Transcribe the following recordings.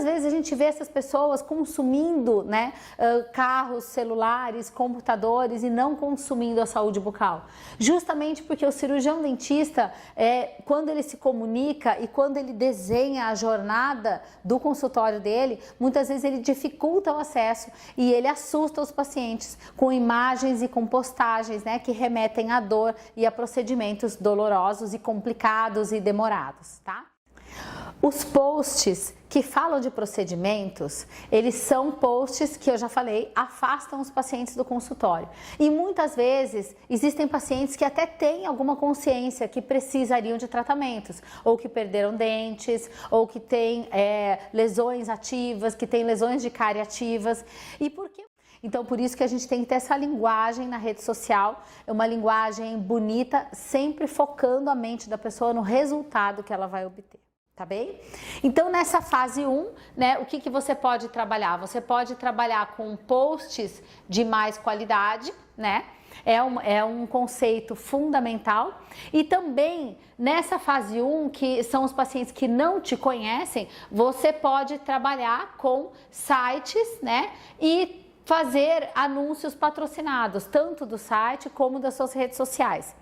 muitas vezes a gente vê essas pessoas consumindo, né, carros, celulares, computadores e não consumindo a saúde bucal. Justamente porque o cirurgião dentista, quando ele se comunica e quando ele desenha a jornada do consultório dele, muitas vezes ele dificulta o acesso e ele assusta os pacientes com imagens e com postagens, né, que remetem à dor e a procedimentos dolorosos e complicados e demorados, tá? Os posts que falam de procedimentos, eles são posts que eu já falei, afastam os pacientes do consultório. E muitas vezes existem pacientes que até têm alguma consciência que precisariam de tratamentos, ou que perderam dentes, ou que têm lesões ativas, que têm lesões de cárie ativas. E por quê? Então, por isso que a gente tem que ter essa linguagem na rede social, uma linguagem bonita, sempre focando a mente da pessoa no resultado que ela vai obter. Tá bem? Então, nessa fase 1, né, o que você pode trabalhar? Você pode trabalhar com posts de mais qualidade, né? É um conceito fundamental. E também, nessa fase 1, que são os pacientes que não te conhecem, você pode trabalhar com sites, né? E fazer anúncios patrocinados, tanto do site como das suas redes sociais.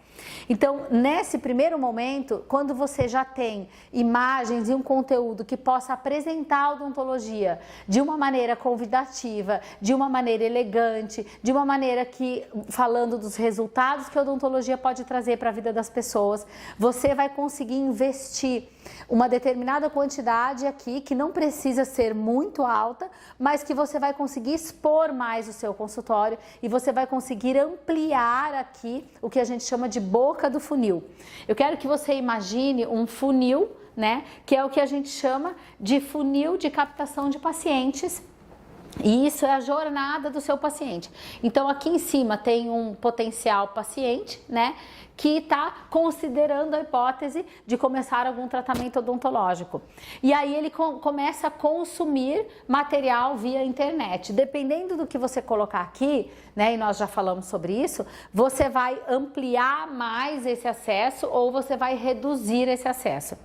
Então, nesse primeiro momento, quando você já tem imagens e um conteúdo que possa apresentar a odontologia de uma maneira convidativa, de uma maneira elegante, de uma maneira que, falando dos resultados que a odontologia pode trazer para a vida das pessoas, você vai conseguir investir uma determinada quantidade aqui, que não precisa ser muito alta, mas que você vai conseguir expor mais o seu consultório e você vai conseguir ampliar aqui o que a gente chama de boca do funil. Eu quero que você imagine um funil, né, que é o que a gente chama de funil de captação de pacientes. E isso é a jornada do seu paciente. Então, aqui em cima tem um potencial paciente, né, que está considerando a hipótese de começar algum tratamento odontológico. E aí ele começa a consumir material via internet. Dependendo do que você colocar aqui, né, e nós já falamos sobre isso, você vai ampliar mais esse acesso ou você vai reduzir esse acesso.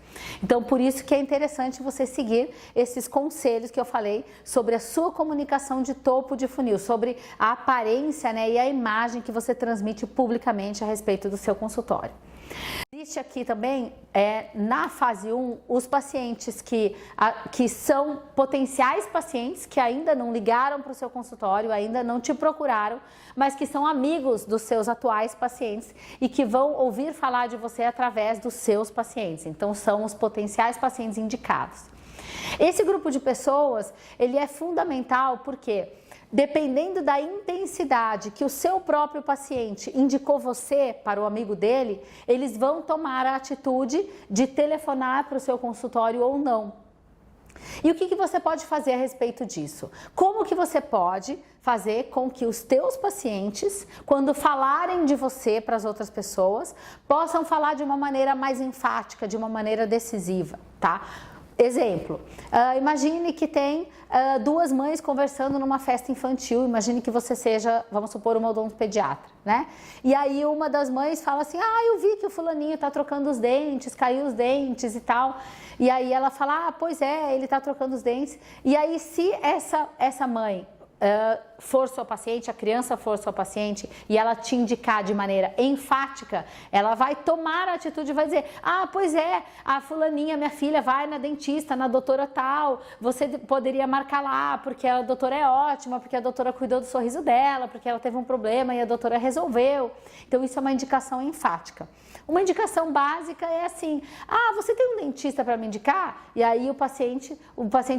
Então, por isso que é interessante você seguir esses conselhos que eu falei sobre a sua comunicação de topo de funil, sobre a aparência, né, e a imagem que você transmite publicamente a respeito do seu consultório. Existe aqui também, na fase 1, os pacientes que são potenciais pacientes que ainda não ligaram para o seu consultório, ainda não te procuraram, mas que são amigos dos seus atuais pacientes e que vão ouvir falar de você através dos seus pacientes. Então, são os potenciais pacientes indicados. Esse grupo de pessoas, ele é fundamental porque, dependendo da intensidade que o seu próprio paciente indicou você para o amigo dele, eles vão tomar a atitude de telefonar para o seu consultório ou não. E o que você pode fazer a respeito disso? Como que você pode fazer com que os teus pacientes, quando falarem de você para as outras pessoas, possam falar de uma maneira mais enfática, de uma maneira decisiva, tá? Exemplo, imagine que tem duas mães conversando numa festa infantil, imagine que você seja, vamos supor, uma odontopediatra, né? E aí uma das mães fala assim, eu vi que o fulaninho tá trocando os dentes, caiu os dentes e tal. E aí ela fala, pois é, ele tá trocando os dentes. E aí se essa mãe for sua paciente, a criança for sua paciente e ela te indicar de maneira enfática, ela vai tomar a atitude e vai dizer, pois é, a fulaninha, minha filha, vai na dentista, na doutora tal, você poderia marcar lá, porque a doutora é ótima, porque a doutora cuidou do sorriso dela, porque ela teve um problema e a doutora resolveu. Então isso é uma indicação enfática. Uma indicação básica é assim, você tem um dentista para me indicar? E aí o paciente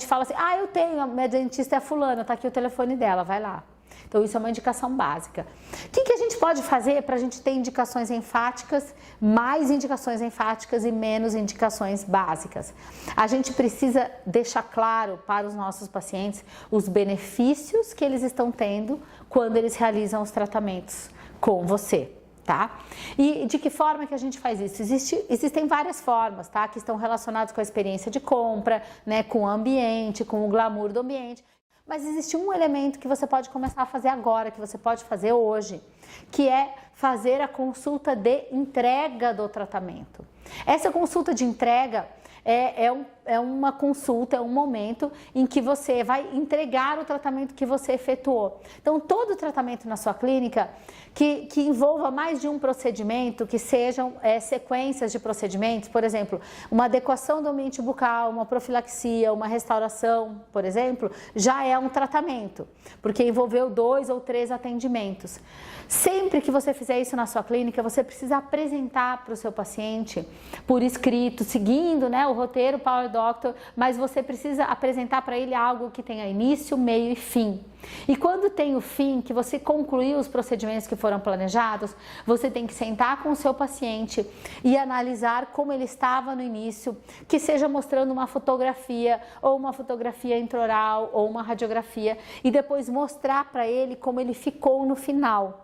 fala assim, eu tenho, a minha dentista é fulana, tá aqui o telefone dela, vai lá. Então isso é uma indicação básica. O que a gente pode fazer para a gente ter indicações enfáticas, mais indicações enfáticas e menos indicações básicas? A gente precisa deixar claro para os nossos pacientes os benefícios que eles estão tendo quando eles realizam os tratamentos com você. Tá? E de que forma que a gente faz isso? Existem várias formas, tá? Que estão relacionadas com a experiência de compra, né? Com o ambiente, com o glamour do ambiente. Mas existe um elemento que você pode começar a fazer agora, que você pode fazer hoje, que é fazer a consulta de entrega do tratamento. Essa consulta de entrega é um é uma consulta, é um momento em que você vai entregar o tratamento que você efetuou. Então, todo tratamento na sua clínica que envolva mais de um procedimento, que sejam sequências de procedimentos, por exemplo, uma adequação do ambiente bucal, uma profilaxia, uma restauração, por exemplo, já é um tratamento, porque envolveu 2 ou 3 atendimentos. Sempre que você fizer isso na sua clínica, você precisa apresentar para o seu paciente por escrito, seguindo, né, o roteiro Power Doctor, mas você precisa apresentar para ele algo que tenha início, meio e fim. E quando tem o fim, que você concluiu os procedimentos que foram planejados, você tem que sentar com o seu paciente e analisar como ele estava no início, que seja mostrando uma fotografia ou uma fotografia intraoral ou uma radiografia, e depois mostrar para ele como ele ficou no final.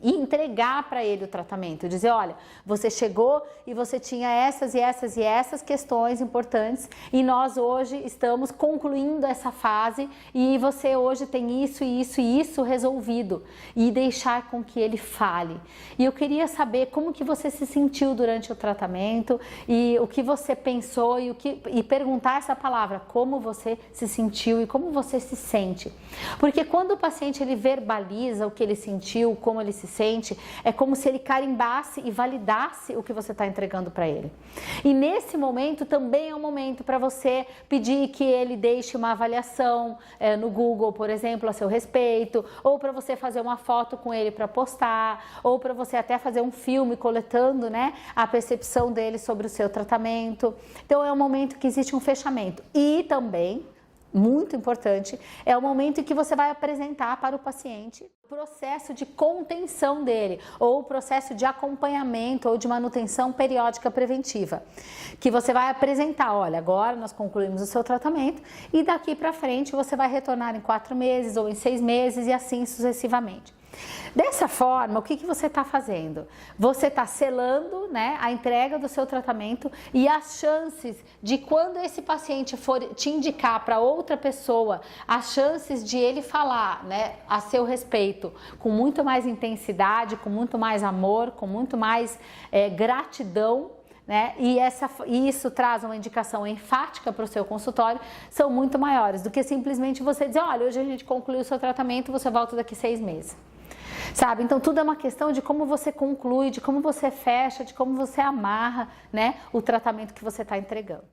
E entregar para ele o tratamento, dizer, olha, você chegou e você tinha essas e essas e essas questões importantes e nós hoje estamos concluindo essa fase e você hoje tem isso, isso e isso resolvido, e deixar com que ele fale. E eu queria saber como que você se sentiu durante o tratamento e o que você pensou e perguntar essa palavra, como você se sentiu e como você se sente. Porque quando o paciente ele verbaliza o que ele sentiu, como ele se sente, é como se ele carimbasse e validasse o que você está entregando para ele. E nesse momento também é um momento para você pedir que ele deixe uma avaliação no Google, por exemplo, a seu respeito, ou para você fazer uma foto com ele para postar, ou para você até fazer um filme coletando, né, a percepção dele sobre o seu tratamento. Então é um momento que existe um fechamento. E também, muito importante, é o momento em que você vai apresentar para o paciente o processo de contenção dele, ou o processo de acompanhamento ou de manutenção periódica preventiva, que você vai apresentar, olha, agora nós concluímos o seu tratamento e daqui para frente você vai retornar em 4 meses ou em 6 meses e assim sucessivamente. Dessa forma, o que você está fazendo? Você está selando, né, a entrega do seu tratamento e as chances de quando esse paciente for te indicar para outra pessoa, as chances de ele falar, né, a seu respeito com muito mais intensidade, com muito mais amor, com muito mais gratidão, né? E isso traz uma indicação enfática para o seu consultório, são muito maiores do que simplesmente você dizer, olha, hoje a gente concluiu o seu tratamento, você volta daqui 6 meses. Sabe? Então tudo é uma questão de como você conclui, de como você fecha, de como você amarra, né, o tratamento que você está entregando.